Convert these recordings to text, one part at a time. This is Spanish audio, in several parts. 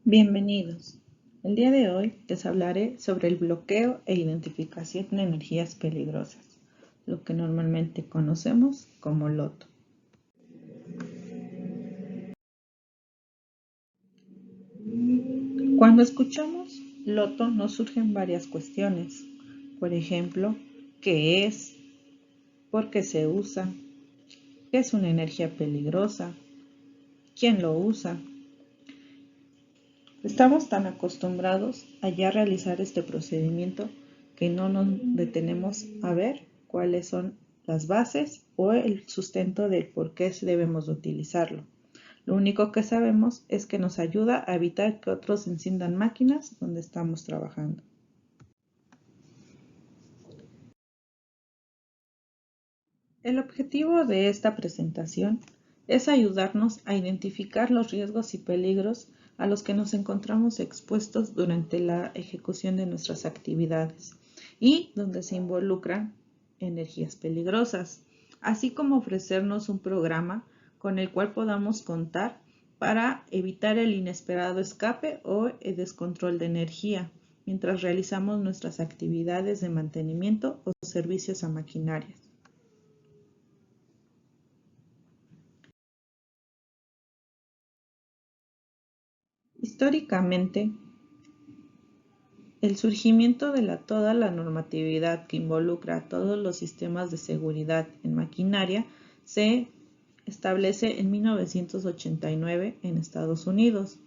Bienvenidos. El día de hoy les hablaré sobre el bloqueo e identificación de energías peligrosas, lo que normalmente conocemos como LOTO. Cuando escuchamos LOTO nos surgen varias cuestiones. Por ejemplo, ¿qué es? ¿Por qué se usa? ¿Qué es una energía peligrosa? ¿Quién lo usa? Estamos tan acostumbrados a ya realizar este procedimiento que no nos detenemos a ver cuáles son las bases o el sustento del por qué debemos utilizarlo. Lo único que sabemos es que nos ayuda a evitar que otros enciendan máquinas donde estamos trabajando. El objetivo de esta presentación es ayudarnos a identificar los riesgos y peligros a los que nos encontramos expuestos durante la ejecución de nuestras actividades y donde se involucran energías peligrosas, así como ofrecernos un programa con el cual podamos contar para evitar el inesperado escape o el descontrol de energía mientras realizamos nuestras actividades de mantenimiento o servicios a maquinarias. Históricamente, el surgimiento de toda la normatividad que involucra a todos los sistemas de seguridad en maquinaria se establece en 1989 en Estados Unidos.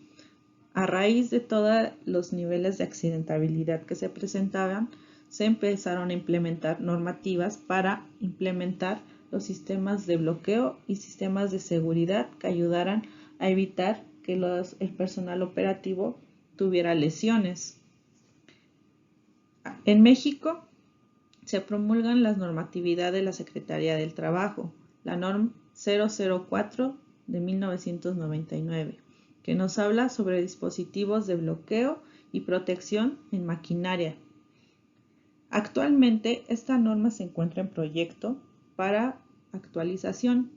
A raíz de todos los niveles de accidentabilidad que se presentaban, se empezaron a implementar normativas para implementar los sistemas de bloqueo y sistemas de seguridad que ayudaran a evitar que el personal operativo tuviera lesiones. En México se promulgan las normatividades de la Secretaría del Trabajo, la NORM 004 de 1999, que nos habla sobre dispositivos de bloqueo y protección en maquinaria. Actualmente esta norma se encuentra en proyecto para actualización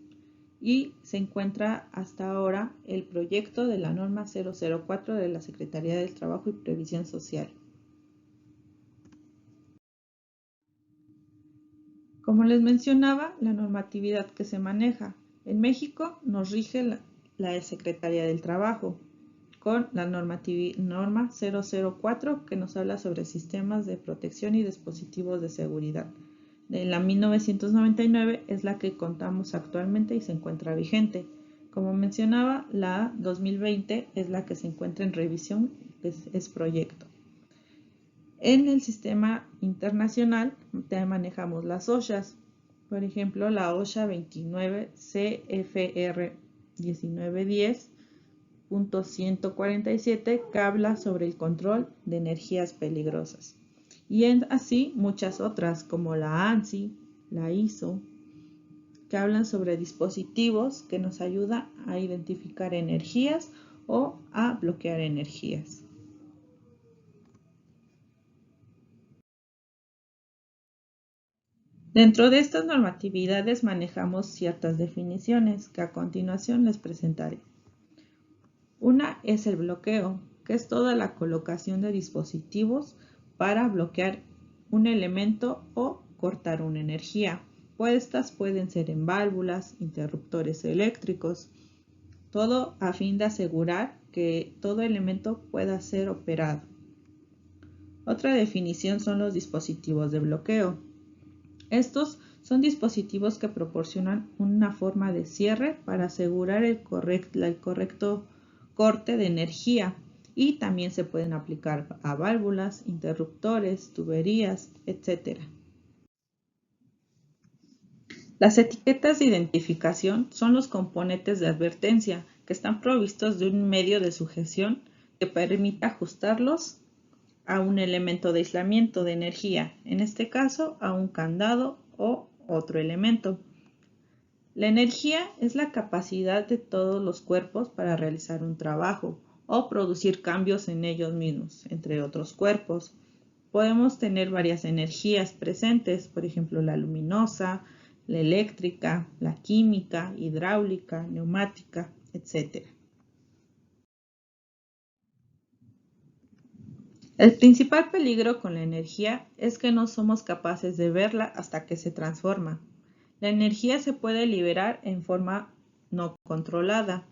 y se encuentra hasta ahora el proyecto de la norma 004 de la Secretaría del Trabajo y Previsión Social. Como les mencionaba, la normatividad que se maneja en México nos rige la Secretaría del Trabajo con la norma 004 que nos habla sobre sistemas de protección y dispositivos de seguridad. De la 1999 es la que contamos actualmente y se encuentra vigente. Como mencionaba, la 2020 es la que se encuentra en revisión, es proyecto. En el sistema internacional manejamos las OSHAs, por ejemplo la OSHA 29 CFR 1910.147 que habla sobre el control de energías peligrosas y así muchas otras como la ANSI, la ISO, que hablan sobre dispositivos que nos ayudan a identificar energías o a bloquear energías. Dentro de estas normatividades manejamos ciertas definiciones que a continuación les presentaré. Una es el bloqueo, que es toda la colocación de dispositivos para bloquear un elemento o cortar una energía. Estas pueden ser en válvulas, interruptores eléctricos, todo a fin de asegurar que todo elemento pueda ser operado. Otra definición son los dispositivos de bloqueo. Estos son dispositivos que proporcionan una forma de cierre para asegurar el correcto corte de energía y también se pueden aplicar a válvulas, interruptores, tuberías, etc. Las etiquetas de identificación son los componentes de advertencia que están provistos de un medio de sujeción que permite ajustarlos a un elemento de aislamiento de energía, en este caso a un candado o otro elemento. La energía es la capacidad de todos los cuerpos para realizar un trabajo o producir cambios en ellos mismos, entre otros cuerpos. Podemos tener varias energías presentes, por ejemplo la luminosa, la eléctrica, la química, hidráulica, neumática, etc. El principal peligro con la energía es que no somos capaces de verla hasta que se transforma. La energía se puede liberar en forma no controlada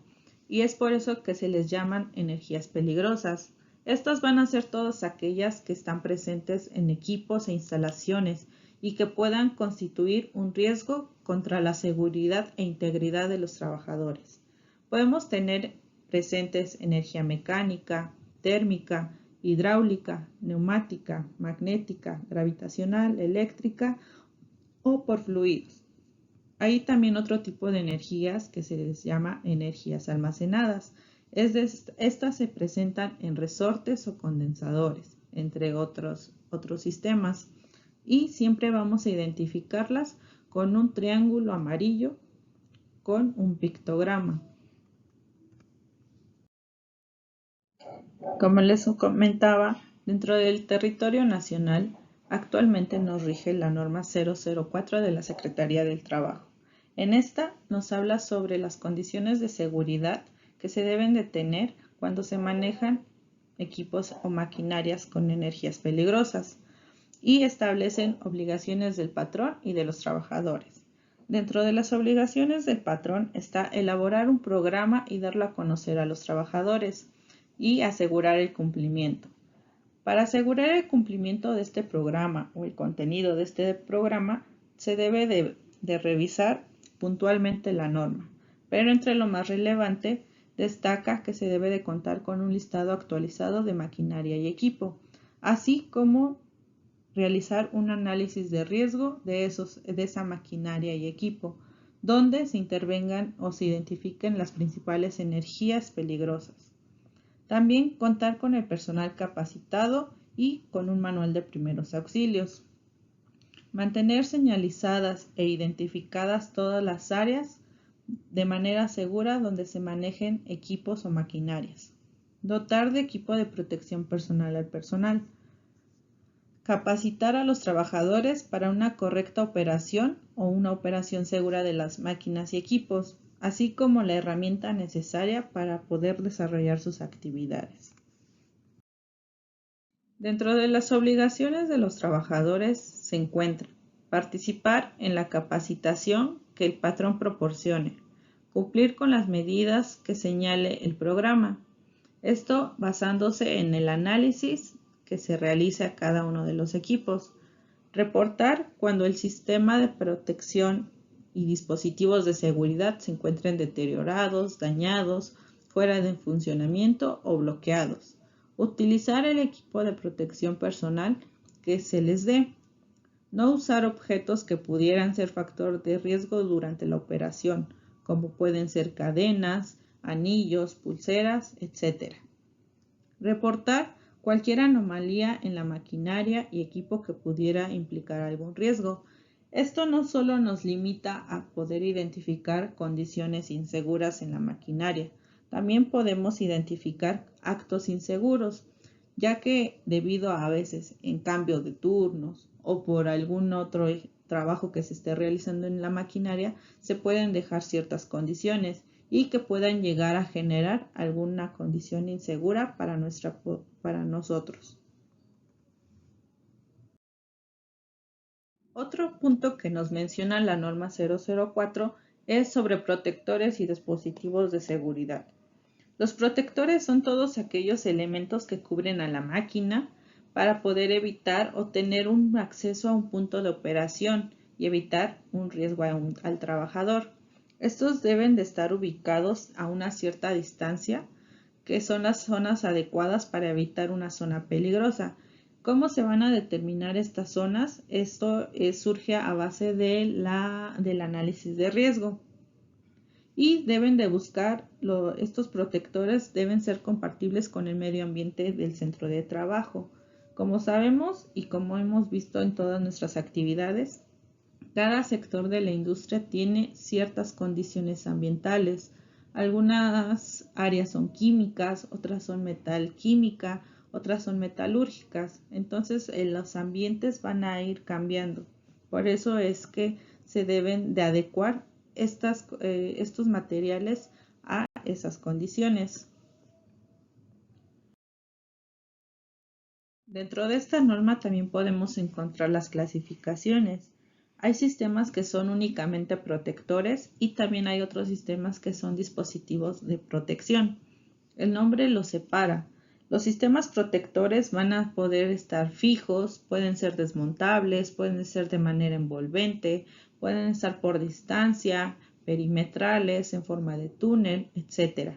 y es por eso que se les llaman energías peligrosas. Estas van a ser todas aquellas que están presentes en equipos e instalaciones y que puedan constituir un riesgo contra la seguridad e integridad de los trabajadores. Podemos tener presentes energía mecánica, térmica, hidráulica, neumática, magnética, gravitacional, eléctrica o por fluidos. Hay también otro tipo de energías que se les llama energías almacenadas. Estas se presentan en resortes o condensadores, entre otros sistemas, y siempre vamos a identificarlas con un triángulo amarillo con un pictograma. Como les comentaba, dentro del territorio nacional actualmente nos rige la norma 004 de la Secretaría del Trabajo. En esta nos habla sobre las condiciones de seguridad que se deben de tener cuando se manejan equipos o maquinarias con energías peligrosas y establecen obligaciones del patrón y de los trabajadores. Dentro de las obligaciones del patrón está elaborar un programa y darlo a conocer a los trabajadores y asegurar el cumplimiento. Para asegurar el cumplimiento de este programa o el contenido de este programa, se debe de revisar puntualmente la norma, pero entre lo más relevante destaca que se debe de contar con un listado actualizado de maquinaria y equipo, así como realizar un análisis de riesgo de esa maquinaria y equipo, donde se intervengan o se identifiquen las principales energías peligrosas. También contar con el personal capacitado y con un manual de primeros auxilios. Mantener señalizadas e identificadas todas las áreas de manera segura donde se manejen equipos o maquinarias. Dotar de equipo de protección personal al personal. Capacitar a los trabajadores para una correcta operación o una operación segura de las máquinas y equipos, así como la herramienta necesaria para poder desarrollar sus actividades. Dentro de las obligaciones de los trabajadores se encuentra participar en la capacitación que el patrón proporcione, cumplir con las medidas que señale el programa, esto basándose en el análisis que se realiza a cada uno de los equipos, reportar cuando el sistema de protección y dispositivos de seguridad se encuentren deteriorados, dañados, fuera de funcionamiento o bloqueados. Utilizar el equipo de protección personal que se les dé. No usar objetos que pudieran ser factor de riesgo durante la operación, como pueden ser cadenas, anillos, pulseras, etc. Reportar cualquier anomalía en la maquinaria y equipo que pudiera implicar algún riesgo. Esto no solo nos limita a poder identificar condiciones inseguras en la maquinaria, también podemos identificar actos inseguros, ya que debido a veces en cambio de turnos o por algún otro trabajo que se esté realizando en la maquinaria, se pueden dejar ciertas condiciones y que puedan llegar a generar alguna condición insegura para nosotros. Otro punto que nos menciona la norma 004 es sobre protectores y dispositivos de seguridad. Los protectores son todos aquellos elementos que cubren a la máquina para poder evitar o tener un acceso a un punto de operación y evitar un riesgo al trabajador. Estos deben de estar ubicados a una cierta distancia, que son las zonas adecuadas para evitar una zona peligrosa. ¿Cómo se van a determinar estas zonas? Esto surge a base del análisis de riesgo. Y deben de buscar, estos protectores deben ser compatibles con el medio ambiente del centro de trabajo. Como sabemos y como hemos visto en todas nuestras actividades, cada sector de la industria tiene ciertas condiciones ambientales. Algunas áreas son químicas, otras son metalquímica, otras son metalúrgicas. Entonces, los ambientes van a ir cambiando. Por eso es que se deben de adecuar estos materiales a esas condiciones. Dentro de esta norma también podemos encontrar las clasificaciones. Hay sistemas que son únicamente protectores y también hay otros sistemas que son dispositivos de protección. El nombre los separa. Los sistemas protectores van a poder estar fijos, pueden ser desmontables, pueden ser de manera envolvente, pueden estar por distancia, perimetrales, en forma de túnel, etc.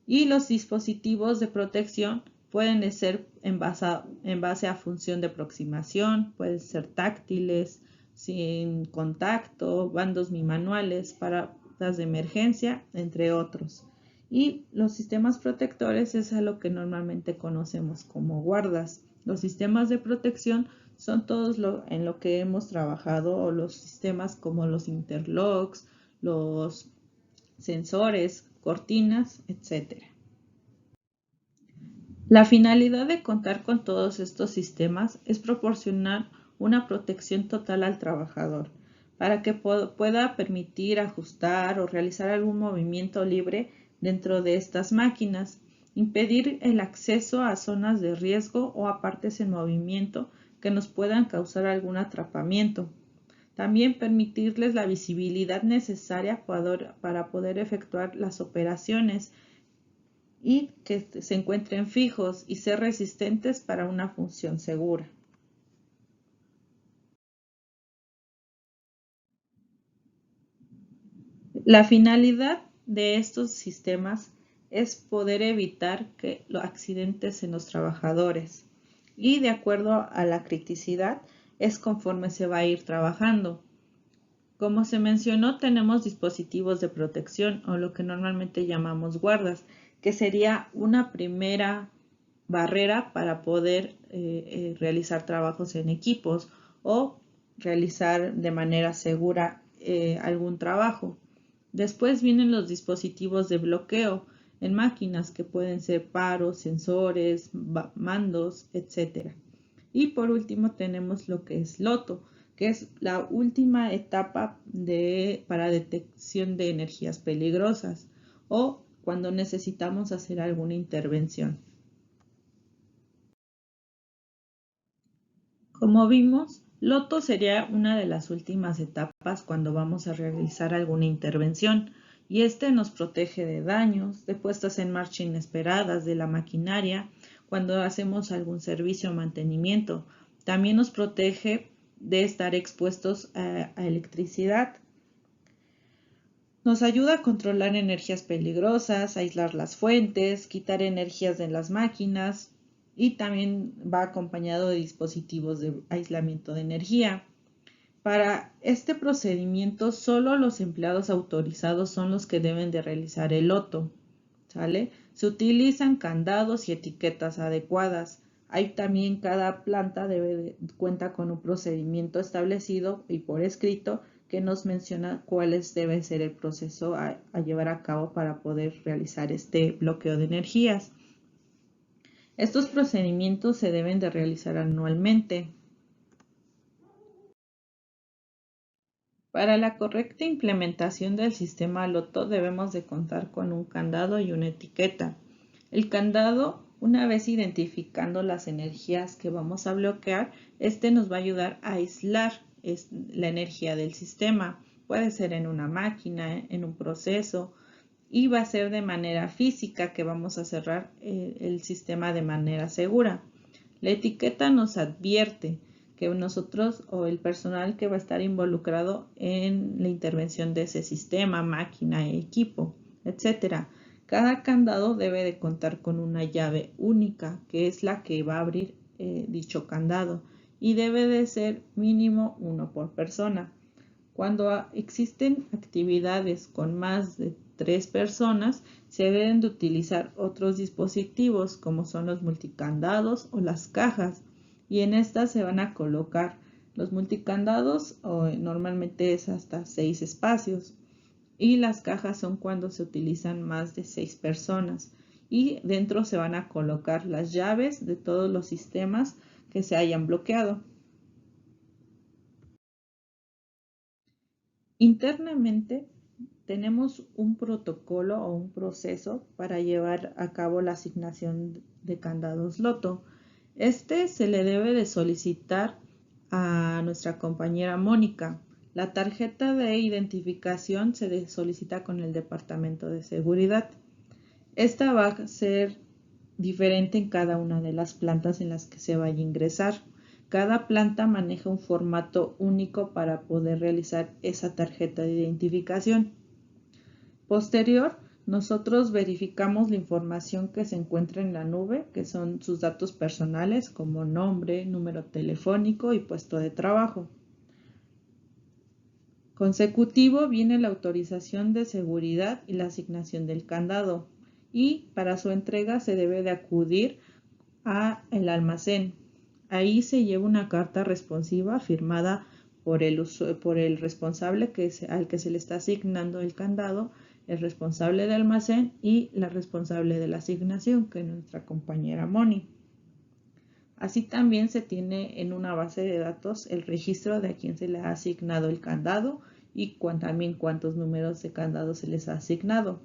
Y los dispositivos de protección pueden ser en base a función de aproximación, pueden ser táctiles, sin contacto, bandos bimanuales, paradas de emergencia, entre otros. Y los sistemas protectores es a lo que normalmente conocemos como guardas. Los sistemas de protección son todos en lo que hemos trabajado, o los sistemas como los interlocks, los sensores, cortinas, etc. La finalidad de contar con todos estos sistemas es proporcionar una protección total al trabajador, para que pueda permitir ajustar o realizar algún movimiento libre dentro de estas máquinas, impedir el acceso a zonas de riesgo o a partes en movimiento que nos puedan causar algún atrapamiento. También permitirles la visibilidad necesaria para poder efectuar las operaciones y que se encuentren fijos y ser resistentes para una función segura. La finalidad de estos sistemas es poder evitar los accidentes en los trabajadores, y de acuerdo a la criticidad es conforme se va a ir trabajando. Como se mencionó, tenemos dispositivos de protección, o lo que normalmente llamamos guardas, que sería una primera barrera para poder realizar trabajos en equipos o realizar de manera segura algún trabajo. Después vienen los dispositivos de bloqueo en máquinas, que pueden ser paros, sensores, mandos, etc. Y por último tenemos lo que es LOTO, que es la última etapa para detección de energías peligrosas, o cuando necesitamos hacer alguna intervención. Como vimos, LOTO sería una de las últimas etapas cuando vamos a realizar alguna intervención, y este nos protege de daños, de puestas en marcha inesperadas de la maquinaria, cuando hacemos algún servicio o mantenimiento. También nos protege de estar expuestos a electricidad. Nos ayuda a controlar energías peligrosas, aislar las fuentes, quitar energías de las máquinas, y también va acompañado de dispositivos de aislamiento de energía. Para este procedimiento, solo los empleados autorizados son los que deben de realizar el LOTO, ¿sale? Se utilizan candados y etiquetas adecuadas. Hay también, cada planta cuenta con un procedimiento establecido y por escrito que nos menciona debe ser el proceso a llevar a cabo para poder realizar este bloqueo de energías. Estos procedimientos se deben de realizar anualmente. Para la correcta implementación del sistema LOTO debemos de contar con un candado y una etiqueta. El candado, una vez identificando las energías que vamos a bloquear, nos va a ayudar a aislar la energía del sistema. Puede ser en una máquina, en un proceso, y va a ser de manera física que vamos a cerrar el sistema de manera segura. La etiqueta nos advierte que nosotros o el personal que va a estar involucrado en la intervención de ese sistema, máquina, equipo, etc. Cada candado debe de contar con una llave única, que es la que va a abrir dicho candado, y debe de ser mínimo uno por persona. Cuando existen actividades con más de 3 personas, se deben de utilizar otros dispositivos, como son los multicandados o las cajas, y en estas se van a colocar los multicandados, normalmente es hasta 6 espacios, y las cajas son cuando se utilizan más de 6 personas, y dentro se van a colocar las llaves de todos los sistemas que se hayan bloqueado. Internamente tenemos un protocolo o un proceso para llevar a cabo la asignación de candados LOTO. Este se le debe de solicitar a nuestra compañera Mónica. La tarjeta de identificación se solicita con el Departamento de Seguridad. Esta va a ser diferente en cada una de las plantas en las que se vaya a ingresar. Cada planta maneja un formato único para poder realizar esa tarjeta de identificación. Posterior, nosotros verificamos la información que se encuentra en la nube, que son sus datos personales como nombre, número telefónico y puesto de trabajo. Consecutivo viene la autorización de seguridad y la asignación del candado, y para su entrega se debe de acudir al almacén. Ahí se lleva una carta responsiva firmada por el responsable al que se le está asignando el candado, el responsable de almacén y la responsable de la asignación, que es nuestra compañera Moni. Así también se tiene en una base de datos el registro de a quién se le ha asignado el candado y también cuántos números de candado se les ha asignado.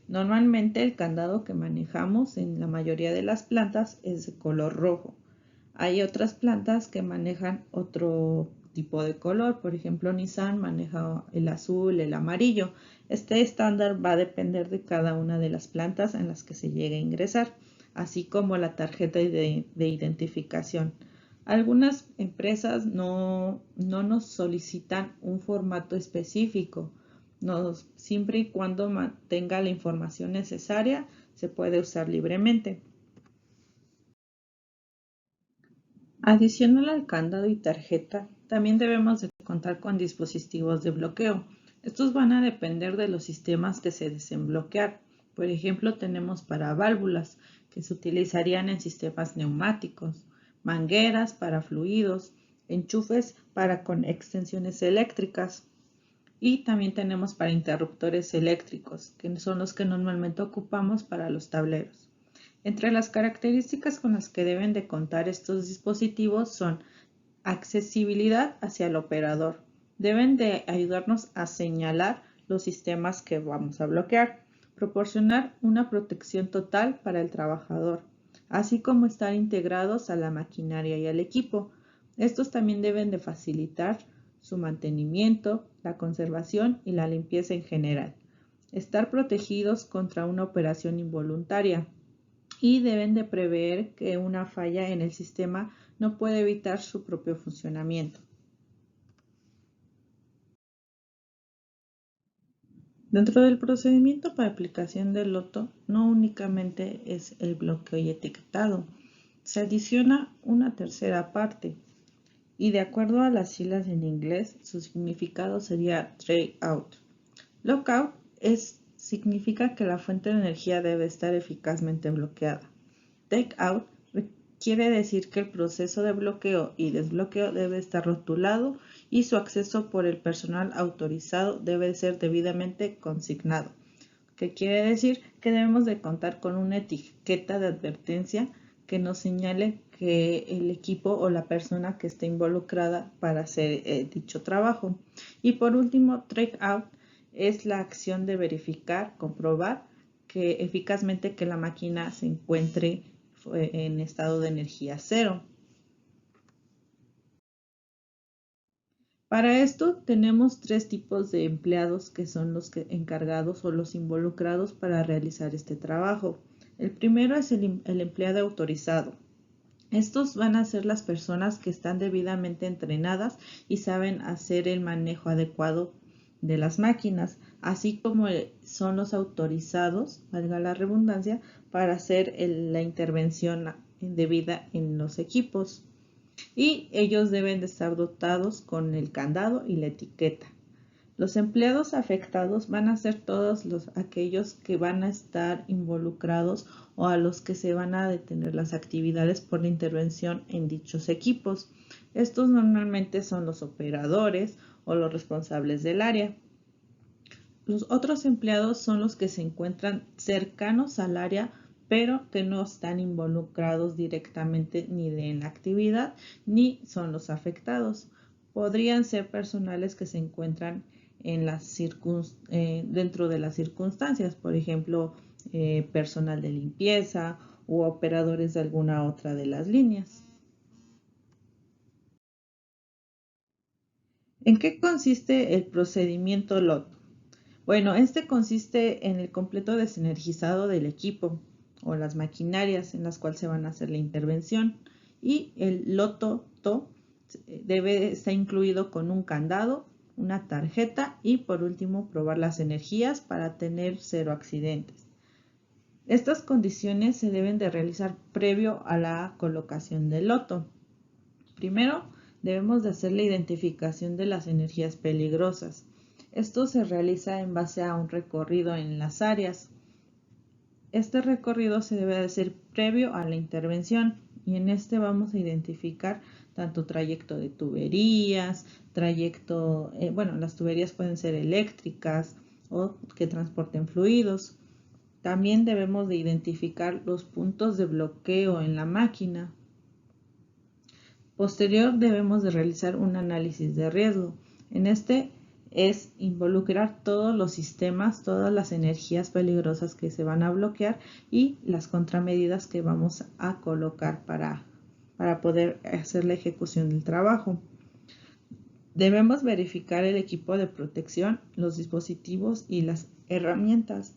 Normalmente el candado que manejamos en la mayoría de las plantas es de color rojo. Hay otras plantas que manejan otro tipo de color, por ejemplo Nissan maneja el azul, el amarillo. Este estándar va a depender de cada una de las plantas en las que se llegue a ingresar, así como la tarjeta de identificación. Algunas empresas no nos solicitan un formato específico. Siempre y cuando mantenga la información necesaria, se puede usar libremente. Adicional al candado y tarjeta, también debemos de contar con dispositivos de bloqueo. Estos van a depender de los sistemas que se deseen bloquear. Por ejemplo, tenemos para válvulas, que se utilizarían en sistemas neumáticos, mangueras para fluidos, enchufes para con extensiones eléctricas. Y también tenemos para interruptores eléctricos, que son los que normalmente ocupamos para los tableros. Entre las características con las que deben de contar estos dispositivos son accesibilidad hacia el operador. Deben de ayudarnos a señalar los sistemas que vamos a bloquear, proporcionar una protección total para el trabajador, así como estar integrados a la maquinaria y al equipo. Estos también deben de facilitar su mantenimiento, la conservación y la limpieza en general. Estar protegidos contra una operación involuntaria, y deben de prever que una falla en el sistema no puede evitar su propio funcionamiento. Dentro del procedimiento para aplicación del loto, no únicamente es el bloqueo y etiquetado, se adiciona una tercera parte, y de acuerdo a las siglas en inglés, su significado sería trade out. Lockout significa que la fuente de energía debe estar eficazmente bloqueada. Take out quiere decir que el proceso de bloqueo y desbloqueo debe estar rotulado y su acceso por el personal autorizado debe ser debidamente consignado. ¿Qué quiere decir? Que debemos de contar con una etiqueta de advertencia que nos señale que el equipo o la persona que esté involucrada para hacer dicho trabajo. Y por último, take out es la acción de verificar, comprobar que eficazmente que la máquina se encuentre en estado de energía cero. Para esto tenemos tres tipos de empleados que son los encargados o los involucrados para realizar este trabajo. El primero es el empleado autorizado. Estos van a ser las personas que están debidamente entrenadas y saben hacer el manejo adecuado de las máquinas, así como son los autorizados, valga la redundancia, para hacer la intervención debida en los equipos. Y ellos deben de estar dotados con el candado y la etiqueta. Los empleados afectados van a ser todos aquellos que van a estar involucrados o a los que se van a detener las actividades por la intervención en dichos equipos. Estos normalmente son los operadores o los responsables del área. Los otros empleados son los que se encuentran cercanos al área, pero que no están involucrados directamente ni en la actividad, ni son los afectados. Podrían ser personales que se encuentran dentro de las circunstancias, por ejemplo, personal de limpieza u operadores de alguna otra de las líneas. ¿En qué consiste el procedimiento LOT? Bueno, este consiste en el completo desenergizado del equipo o las maquinarias en las cuales se van a hacer la intervención, y el LOTO debe estar incluido con un candado, una tarjeta y por último probar las energías para tener 0 accidentes. Estas condiciones se deben de realizar previo a la colocación del LOTO. Primero, debemos de hacer la identificación de las energías peligrosas. Esto se realiza en base a un recorrido en las áreas. Este recorrido se debe de hacer previo a la intervención y en este vamos a identificar tanto trayecto de tuberías, las tuberías pueden ser eléctricas o que transporten fluidos. También debemos de identificar los puntos de bloqueo en la máquina. Posterior debemos de realizar un análisis de riesgo. En este es involucrar todos los sistemas, todas las energías peligrosas que se van a bloquear y las contramedidas que vamos a colocar para poder hacer la ejecución del trabajo. Debemos verificar el equipo de protección, los dispositivos y las herramientas.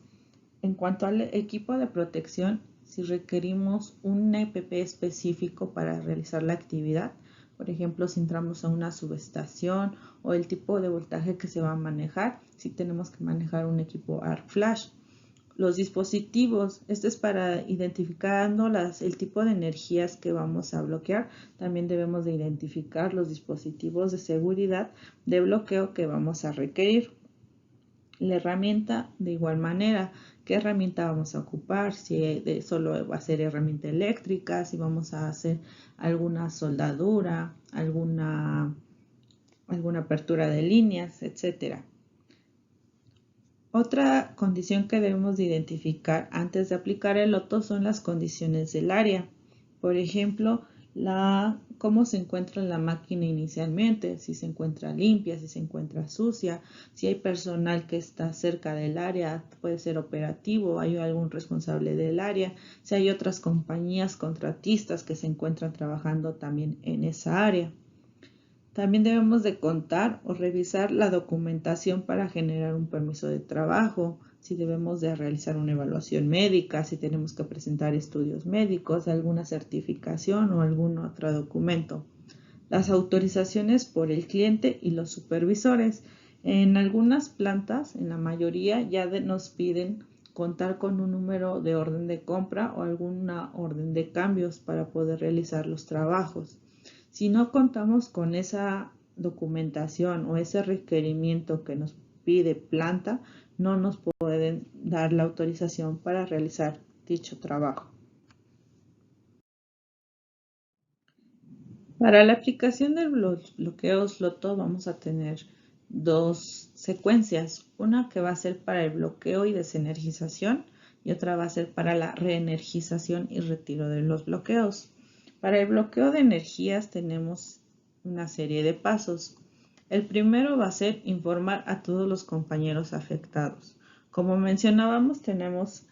En cuanto al equipo de protección, si requerimos un EPP específico para realizar la actividad, por ejemplo, si entramos a una subestación o el tipo de voltaje que se va a manejar, si tenemos que manejar un equipo arc flash. Los dispositivos, este es para identificando el tipo de energías que vamos a bloquear. También debemos de identificar los dispositivos de seguridad de bloqueo que vamos a requerir. La herramienta de igual manera, ¿qué herramienta vamos a ocupar? Si solo va a ser herramienta eléctrica, si vamos a hacer alguna soldadura, alguna apertura de líneas, etc. Otra condición que debemos de identificar antes de aplicar el LOTO son las condiciones del área. Por ejemplo, cómo se encuentra la máquina inicialmente, si se encuentra limpia, si se encuentra sucia, si hay personal que está cerca del área, puede ser operativo, hay algún responsable del área, si hay otras compañías contratistas que se encuentran trabajando también en esa área. También debemos de contar o revisar la documentación para generar un permiso de trabajo, si debemos de realizar una evaluación médica, si tenemos que presentar estudios médicos, alguna certificación o algún otro documento. Las autorizaciones por el cliente y los supervisores. En algunas plantas, en la mayoría, ya nos piden contar con un número de orden de compra o alguna orden de cambios para poder realizar los trabajos. Si no contamos con esa documentación o ese requerimiento que nos pide planta, no nos pueden dar la autorización para realizar dicho trabajo. Para la aplicación de los bloqueos LOTO vamos a tener dos secuencias, una que va a ser para el bloqueo y desenergización y otra va a ser para la reenergización y retiro de los bloqueos. Para el bloqueo de energías tenemos una serie de pasos. El primero va a ser informar a todos los compañeros afectados. Como mencionábamos, tenemos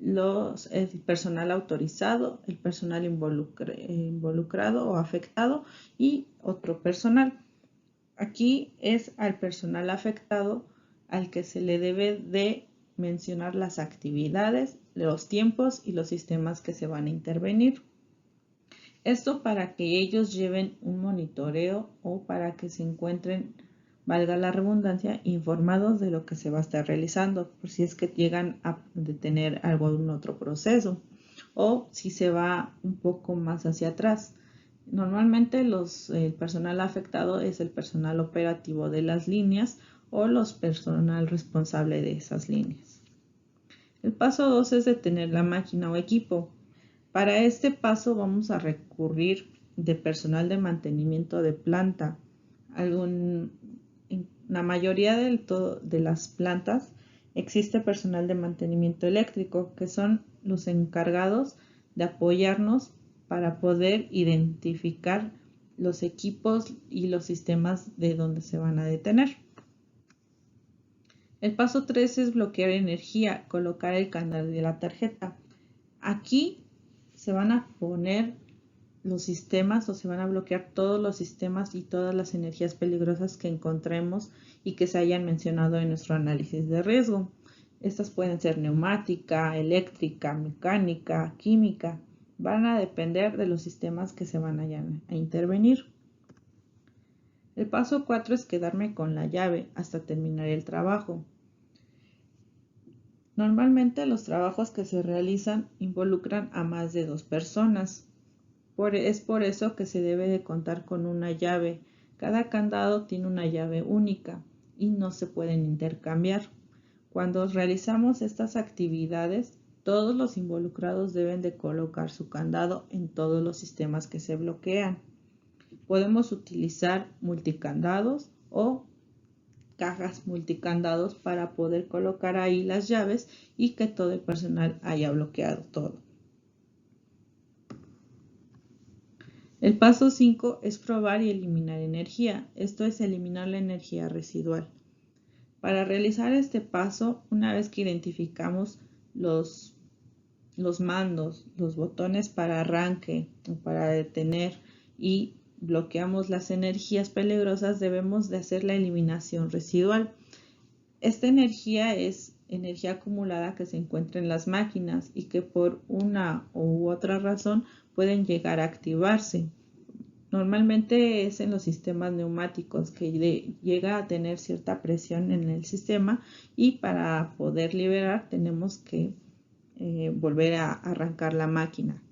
el personal autorizado, el personal involucrado o afectado y otro personal. Aquí es al personal afectado al que se le debe de mencionar las actividades, los tiempos y los sistemas que se van a intervenir. Esto para que ellos lleven un monitoreo o para que se encuentren, valga la redundancia, informados de lo que se va a estar realizando, por si es que llegan a detener algún otro proceso o si se va un poco más hacia atrás. Normalmente el personal afectado es el personal operativo de las líneas o los personal responsable de esas líneas. El paso 2 es detener la máquina o equipo. Para este paso vamos a recurrir de personal de mantenimiento de planta. En la mayoría de las plantas existe personal de mantenimiento eléctrico, que son los encargados de apoyarnos para poder identificar los equipos y los sistemas de donde se van a detener. El paso 3 es bloquear energía, colocar el candado de la tarjeta. Aquí se van a poner los sistemas o se van a bloquear todos los sistemas y todas las energías peligrosas que encontremos y que se hayan mencionado en nuestro análisis de riesgo. Estas pueden ser neumática, eléctrica, mecánica, química. Van a depender de los sistemas que se van a intervenir. El paso 4 es quedarme con la llave hasta terminar el trabajo. Normalmente los trabajos que se realizan involucran a más de 2 personas. Es por eso que se debe de contar con una llave. Cada candado tiene una llave única y no se pueden intercambiar. Cuando realizamos estas actividades, todos los involucrados deben de colocar su candado en todos los sistemas que se bloquean. Podemos utilizar multicandados o cajas multicandados para poder colocar ahí las llaves y que todo el personal haya bloqueado todo. El paso 5 es probar y eliminar energía. Esto es eliminar la energía residual. Para realizar este paso, una vez que identificamos los mandos, los botones para arranque o para detener y bloqueamos las energías peligrosas, debemos de hacer la eliminación residual. Esta energía es energía acumulada que se encuentra en las máquinas y que por una u otra razón pueden llegar a activarse. Normalmente es en los sistemas neumáticos que llega a tener cierta presión en el sistema y para poder liberar tenemos que volver a arrancar la máquina.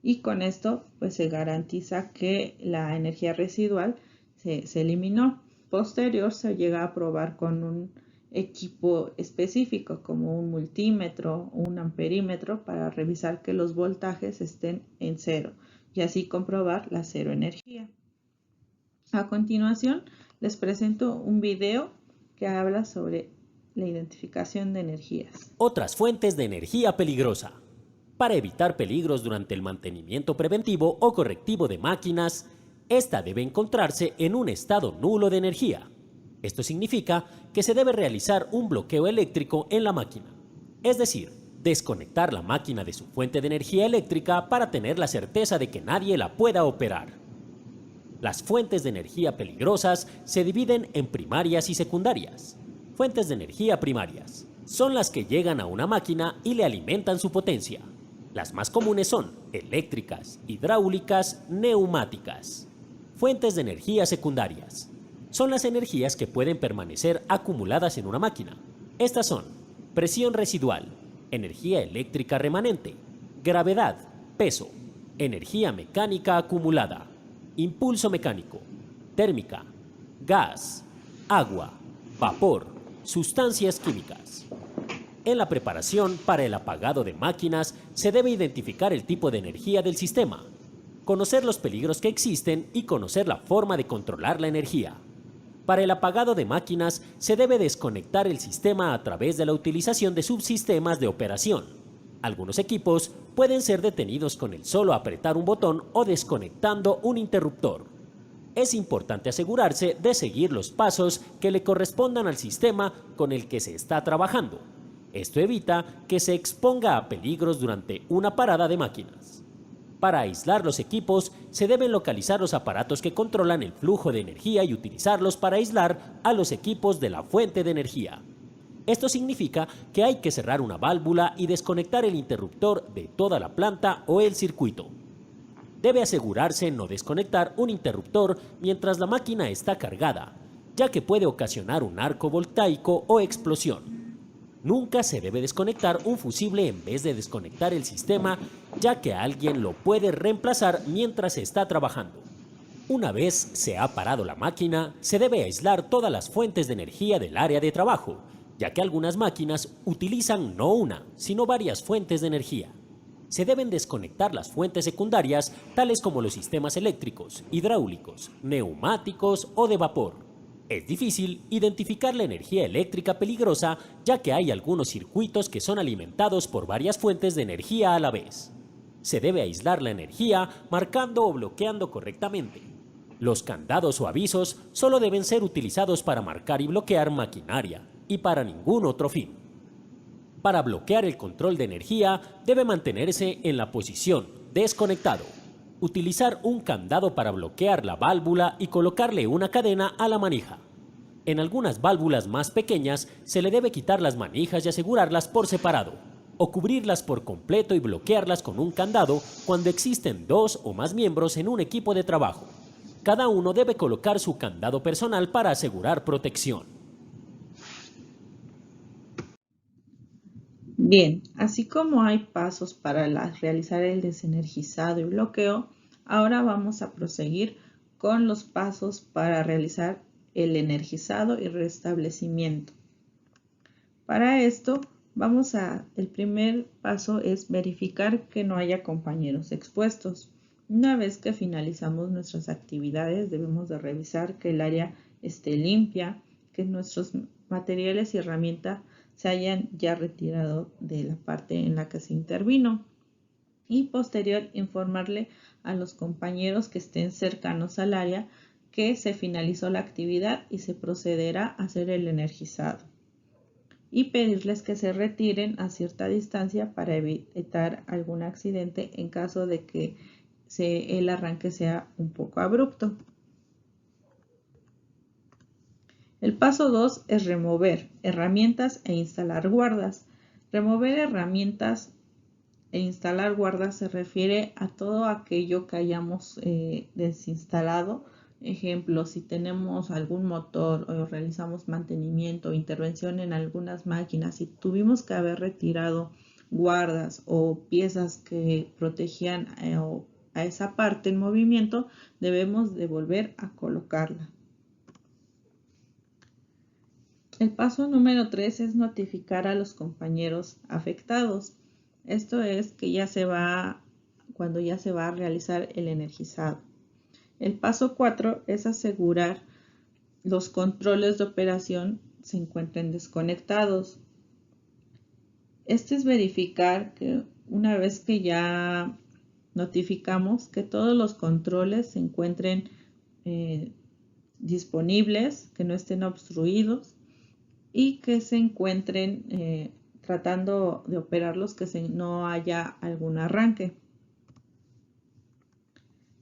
Y con esto pues se garantiza que la energía residual se eliminó. Posterior se llega a probar con un equipo específico como un multímetro o un amperímetro para revisar que los voltajes estén en cero y así comprobar la cero energía. A continuación les presento un video que habla sobre la identificación de energías. Otras fuentes de energía peligrosa. Para evitar peligros durante el mantenimiento preventivo o correctivo de máquinas, esta debe encontrarse en un estado nulo de energía. Esto significa que se debe realizar un bloqueo eléctrico en la máquina, es decir, desconectar la máquina de su fuente de energía eléctrica para tener la certeza de que nadie la pueda operar. Las fuentes de energía peligrosas se dividen en primarias y secundarias. Fuentes de energía primarias son las que llegan a una máquina y le alimentan su potencia. Las más comunes son eléctricas, hidráulicas, neumáticas. Fuentes de energía secundarias son las energías que pueden permanecer acumuladas en una máquina. Estas son presión residual, energía eléctrica remanente, gravedad, peso, energía mecánica acumulada, impulso mecánico, térmica, gas, agua, vapor, sustancias químicas. En la preparación para el apagado de máquinas se debe identificar el tipo de energía del sistema, conocer los peligros que existen y conocer la forma de controlar la energía. Para el apagado de máquinas se debe desconectar el sistema a través de la utilización de subsistemas de operación. Algunos equipos pueden ser detenidos con el solo apretar un botón o desconectando un interruptor. Es importante asegurarse de seguir los pasos que le correspondan al sistema con el que se está trabajando. Esto evita que se exponga a peligros durante una parada de máquinas. Para aislar los equipos, se deben localizar los aparatos que controlan el flujo de energía y utilizarlos para aislar a los equipos de la fuente de energía. Esto significa que hay que cerrar una válvula y desconectar el interruptor de toda la planta o el circuito. Debe asegurarse no desconectar un interruptor mientras la máquina está cargada, ya que puede ocasionar un arco voltaico o explosión. Nunca se debe desconectar un fusible en vez de desconectar el sistema, ya que alguien lo puede reemplazar mientras se está trabajando. Una vez se ha parado la máquina, se debe aislar todas las fuentes de energía del área de trabajo, ya que algunas máquinas utilizan no una, sino varias fuentes de energía. Se deben desconectar las fuentes secundarias, tales como los sistemas eléctricos, hidráulicos, neumáticos o de vapor. Es difícil identificar la energía eléctrica peligrosa, ya que hay algunos circuitos que son alimentados por varias fuentes de energía a la vez. Se debe aislar la energía marcando o bloqueando correctamente. Los candados o avisos solo deben ser utilizados para marcar y bloquear maquinaria y para ningún otro fin. Para bloquear el control de energía debe mantenerse en la posición desconectado. Utilizar un candado para bloquear la válvula y colocarle una cadena a la manija. En algunas válvulas más pequeñas se le debe quitar las manijas y asegurarlas por separado, o cubrirlas por completo y bloquearlas con un candado cuando existen 2 o más miembros en un equipo de trabajo. Cada uno debe colocar su candado personal para asegurar protección. Bien, así como hay pasos para realizar el desenergizado y bloqueo, ahora vamos a proseguir con los pasos para realizar el energizado y restablecimiento. Para esto, el primer paso es verificar que no haya compañeros expuestos. Una vez que finalizamos nuestras actividades, debemos de revisar que el área esté limpia, que nuestros materiales y herramientas se hayan ya retirado de la parte en la que se intervino. Y posterior, informarle a los compañeros que estén cercanos al área que se finalizó la actividad y se procederá a hacer el energizado. Y pedirles que se retiren a cierta distancia para evitar algún accidente en caso de que el arranque sea un poco abrupto. El paso 2 es remover herramientas e instalar guardas. Remover herramientas e instalar guardas se refiere a todo aquello que hayamos desinstalado. Ejemplo, si tenemos algún motor o realizamos mantenimiento o intervención en algunas máquinas y tuvimos que haber retirado guardas o piezas que protegían a esa parte en movimiento, debemos de volver a colocarla. El paso número 3 es notificar a los compañeros afectados. Esto es que cuando ya se va a realizar el energizado. El paso 4 es asegurar los controles de operación se encuentren desconectados. Este es verificar que una vez que ya notificamos que todos los controles se encuentren disponibles, que no estén obstruidos y que se encuentren tratando de operarlos, que no haya algún arranque.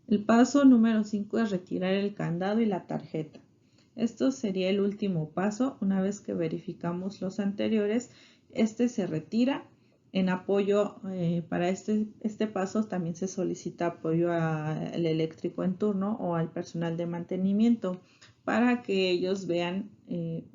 El paso número 5 es retirar el candado y la tarjeta. Esto sería el último paso. Una vez que verificamos los anteriores, este se retira. En apoyo para este paso también se solicita apoyo al eléctrico en turno o al personal de mantenimiento para que ellos vean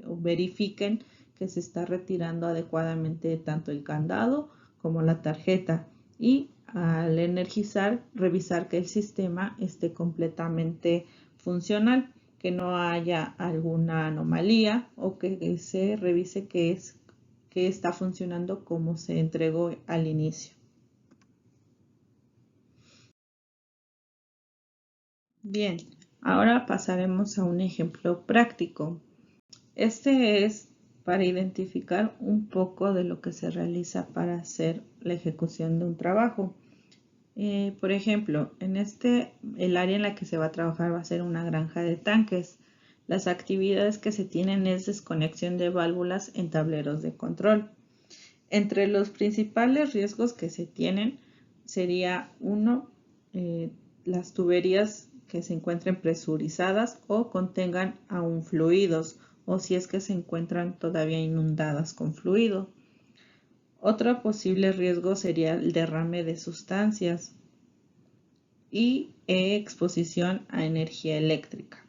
o verifiquen que se está retirando adecuadamente tanto el candado como la tarjeta, y al energizar, revisar que el sistema esté completamente funcional, que no haya alguna anomalía o que se revise que está funcionando como se entregó al inicio. Bien, ahora pasaremos a un ejemplo práctico. Este es para identificar un poco de lo que se realiza para hacer la ejecución de un trabajo. Por ejemplo, el área en la que se va a trabajar va a ser una granja de tanques. Las actividades que se tienen es desconexión de válvulas en tableros de control. Entre los principales riesgos que se tienen sería las tuberías que se encuentren presurizadas o contengan aún fluidos, o si es que se encuentran todavía inundadas con fluido. Otro posible riesgo sería el derrame de sustancias y exposición a energía eléctrica.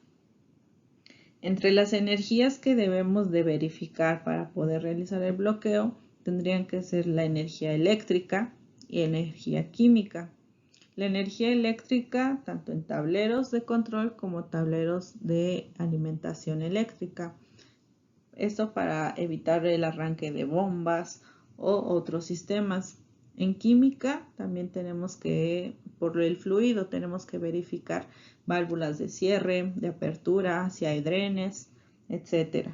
Entre las energías que debemos de verificar para poder realizar el bloqueo tendrían que ser la energía eléctrica y energía química. La energía eléctrica tanto en tableros de control como tableros de alimentación eléctrica. Esto para evitar el arranque de bombas o otros sistemas. En química también por el fluido, tenemos que verificar válvulas de cierre, de apertura, si hay drenes, etc.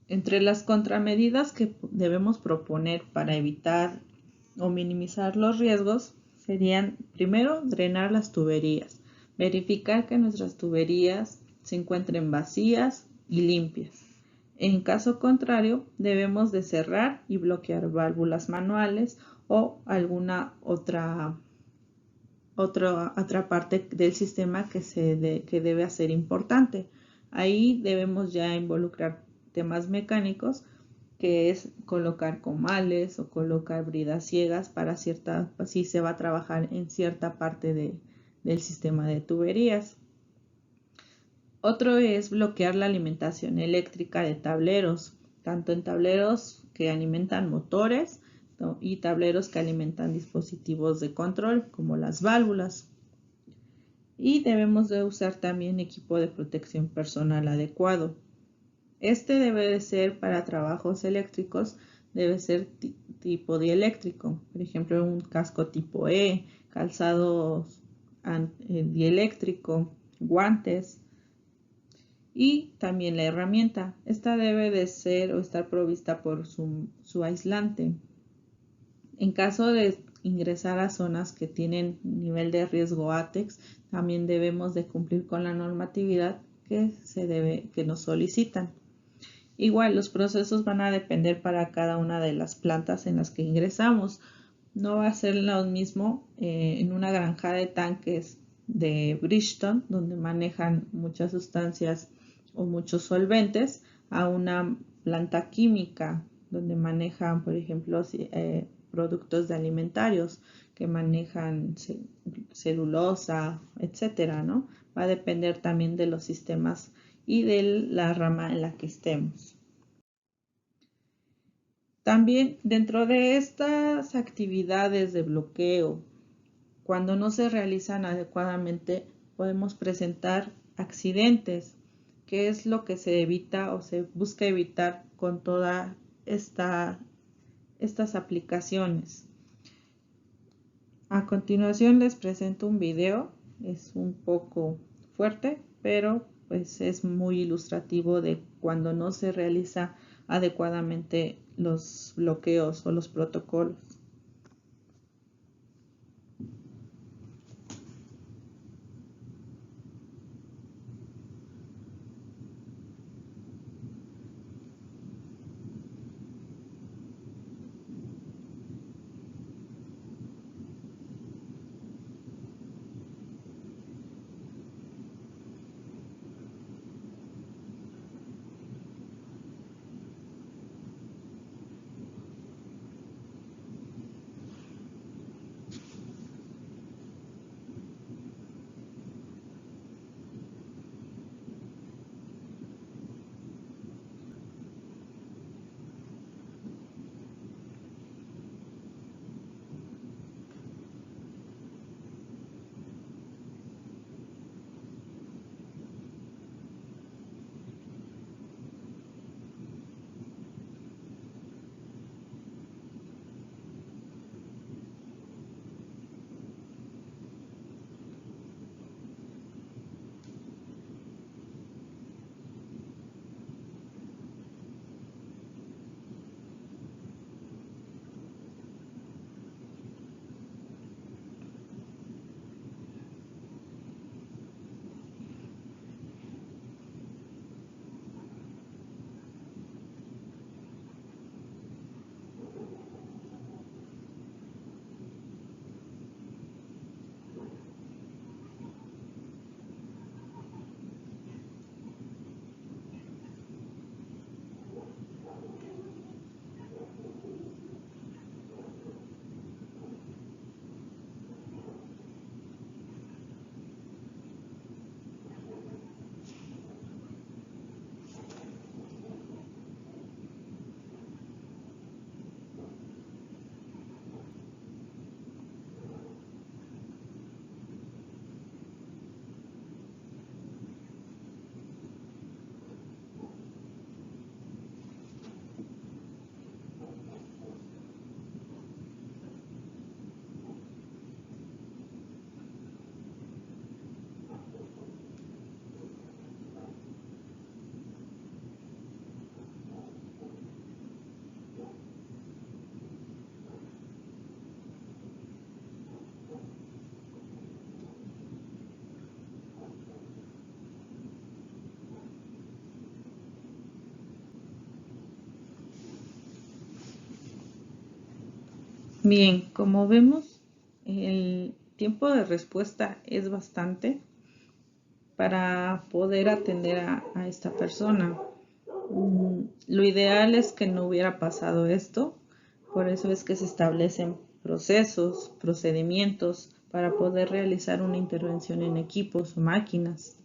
Entre las contramedidas que debemos proponer para evitar o minimizar los riesgos serían, primero, drenar las tuberías. Verificar que nuestras tuberías se encuentren vacías y limpias. En caso contrario, debemos de cerrar y bloquear válvulas manuales o alguna otra parte del sistema que debe ser importante. Ahí debemos ya involucrar temas mecánicos, que es colocar comales o colocar bridas ciegas para si se va a trabajar en cierta parte del sistema de tuberías. Otro es bloquear la alimentación eléctrica de tableros, tanto en tableros que alimentan motores y tableros que alimentan dispositivos de control como las válvulas. Y debemos de usar también equipo de protección personal adecuado. Este debe de ser para trabajos eléctricos, debe ser tipo dieléctrico, por ejemplo un casco tipo E, calzado dieléctrico, guantes y también la herramienta. Esta debe de ser o estar provista por su aislante. En caso de ingresar a zonas que tienen nivel de riesgo ATEX, también debemos de cumplir con la normatividad que nos solicitan. Igual, los procesos van a depender para cada una de las plantas en las que ingresamos. No va a ser lo mismo en una granja de tanques de Bridgestone, donde manejan muchas sustancias o muchos solventes, a una planta química, donde manejan, por ejemplo, productos de alimentarios que manejan celulosa, etcétera, ¿no? Va a depender también de los sistemas y de la rama en la que estemos. También dentro de estas actividades de bloqueo, cuando no se realizan adecuadamente, podemos presentar accidentes, que es lo que se evita o se busca evitar con todas estas aplicaciones. A continuación les presento un video, es un poco fuerte, pero pues es muy ilustrativo de cuando no se realiza adecuadamente los bloqueos o los protocolos. Bien, como vemos, el tiempo de respuesta es bastante para poder atender a esta persona. Lo ideal es que no hubiera pasado esto, por eso es que se establecen procesos, procedimientos para poder realizar una intervención en equipos o máquinas.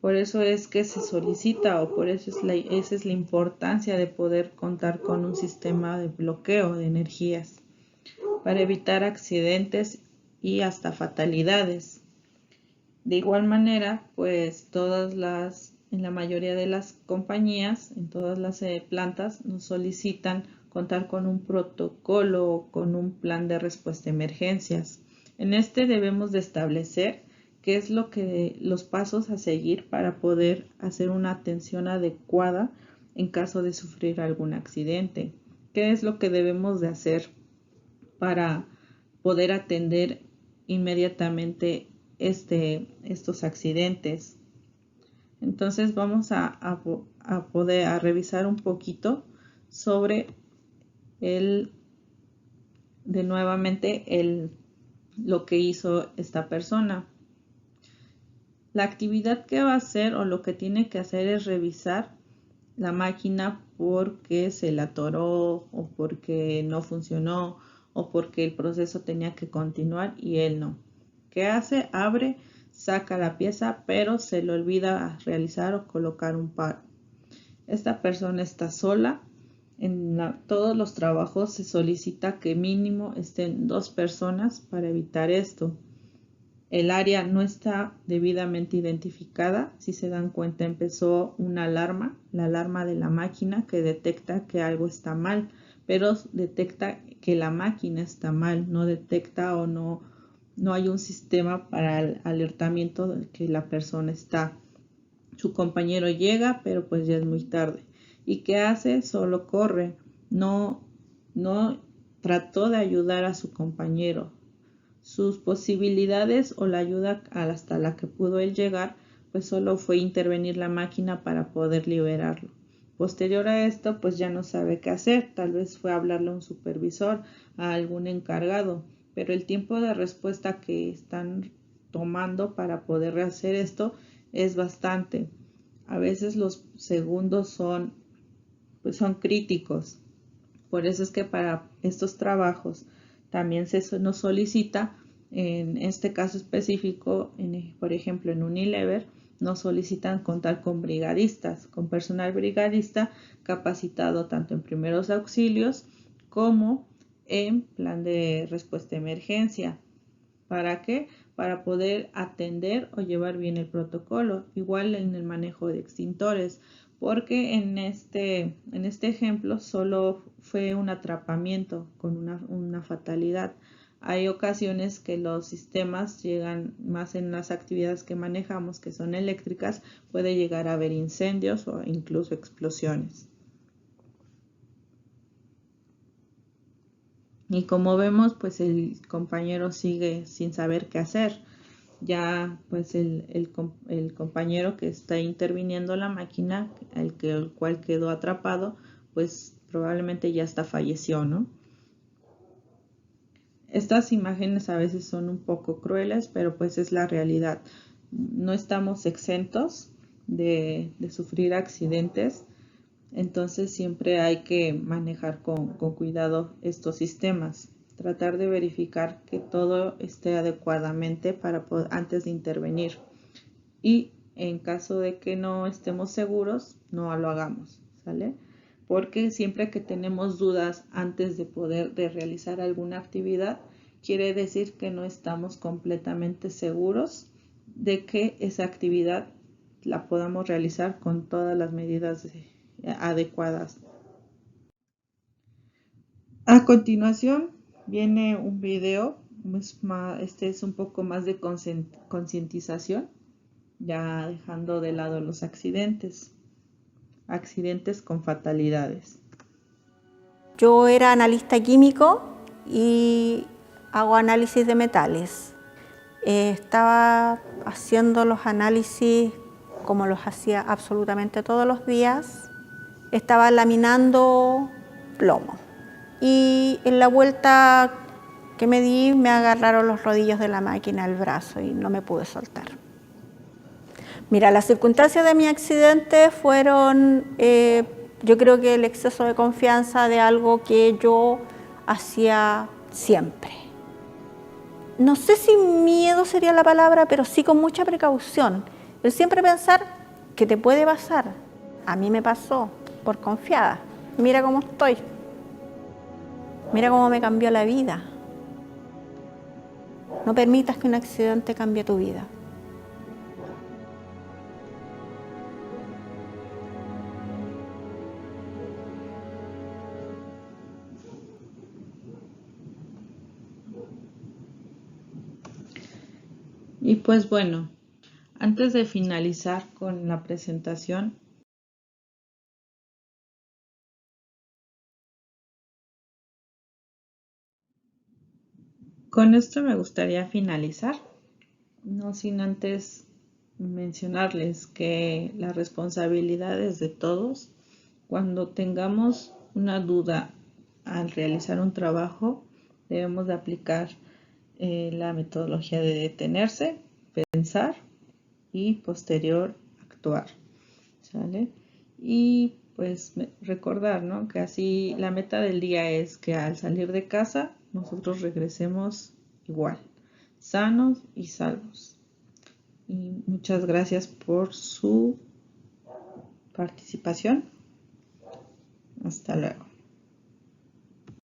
Por eso es que se solicita, o por eso esa es la importancia de poder contar con un sistema de bloqueo de energías para evitar accidentes y hasta fatalidades. De igual manera, pues en la mayoría de las compañías, en todas las plantas, nos solicitan contar con un protocolo o con un plan de respuesta a emergencias. En este debemos de establecer qué es los pasos a seguir para poder hacer una atención adecuada en caso de sufrir algún accidente. ¿Qué es lo que debemos de hacer para poder atender inmediatamente estos accidentes? Entonces vamos a revisar un poquito sobre lo que hizo esta persona. La actividad que va a hacer o lo que tiene que hacer es revisar la máquina porque se la atoró o porque no funcionó o porque el proceso tenía que continuar y él no. ¿Qué hace? Abre, saca la pieza, pero se le olvida realizar o colocar un paro. Esta persona está sola. En todos los trabajos se solicita que mínimo estén 2 personas para evitar esto. El área no está debidamente identificada. Si se dan cuenta, empezó una alarma, la alarma de la máquina que detecta que algo está mal, pero detecta que la máquina está mal, no detecta o no hay un sistema para el alertamiento de que la persona está. Su compañero llega, pero pues ya es muy tarde. ¿Y qué hace? Solo corre. No trató de ayudar a su compañero. Sus posibilidades o la ayuda hasta la que pudo él llegar, pues solo fue intervenir la máquina para poder liberarlo. Posterior a esto, pues ya no sabe qué hacer. Tal vez fue a hablarle a un supervisor, a algún encargado, pero el tiempo de respuesta que están tomando para poder hacer esto es bastante. A veces los segundos son críticos. Por eso es que para estos trabajos también nos solicita, en este caso específico, por ejemplo en Unilever, nos solicitan contar con brigadistas, con personal brigadista capacitado tanto en primeros auxilios como en plan de respuesta a emergencia. ¿Para qué? Para poder atender o llevar bien el protocolo. Igual en el manejo de extintores, porque en este ejemplo solo fue un atrapamiento con una fatalidad. Hay ocasiones que los sistemas llegan más en las actividades que manejamos, que son eléctricas, puede llegar a haber incendios o incluso explosiones. Y como vemos, pues el compañero sigue sin saber qué hacer. Ya pues el compañero que está interviniendo la máquina, el cual quedó atrapado, pues probablemente ya hasta falleció, ¿no? Estas imágenes a veces son un poco crueles, pero pues es la realidad. No estamos exentos de sufrir accidentes, entonces siempre hay que manejar con cuidado estos sistemas. Tratar de verificar que todo esté adecuadamente antes de intervenir. Y en caso de que no estemos seguros, no lo hagamos, ¿sale? Porque siempre que tenemos dudas antes de realizar alguna actividad, quiere decir que no estamos completamente seguros de que esa actividad la podamos realizar con todas las medidas adecuadas. A continuación viene un video, este es un poco más de concientización, ya dejando de lado los accidentes con fatalidades. Yo era analista químico y hago análisis de metales. Estaba haciendo los análisis como los hacía absolutamente todos los días. Estaba laminando plomo. Y en la vuelta que me di, me agarraron los rodillos de la máquina al brazo y no me pude soltar. Mira, las circunstancias de mi accidente fueron, yo creo que el exceso de confianza de algo que yo hacía siempre. No sé si miedo sería la palabra, pero sí con mucha precaución. El siempre pensar que te puede pasar. A mí me pasó por confiada. Mira cómo estoy. Mira cómo me cambió la vida. No permitas que un accidente cambie tu vida. Y pues bueno, antes de finalizar con la presentación, con esto me gustaría finalizar, no sin antes mencionarles que la responsabilidad es de todos. Cuando tengamos una duda al realizar un trabajo, debemos de aplicar la metodología de detenerse, pensar y posterior actuar, ¿sale? Y pues recordar, ¿no? Que así la meta del día es que al salir de casa nosotros regresemos igual, sanos y salvos. Y muchas gracias por su participación. Hasta luego.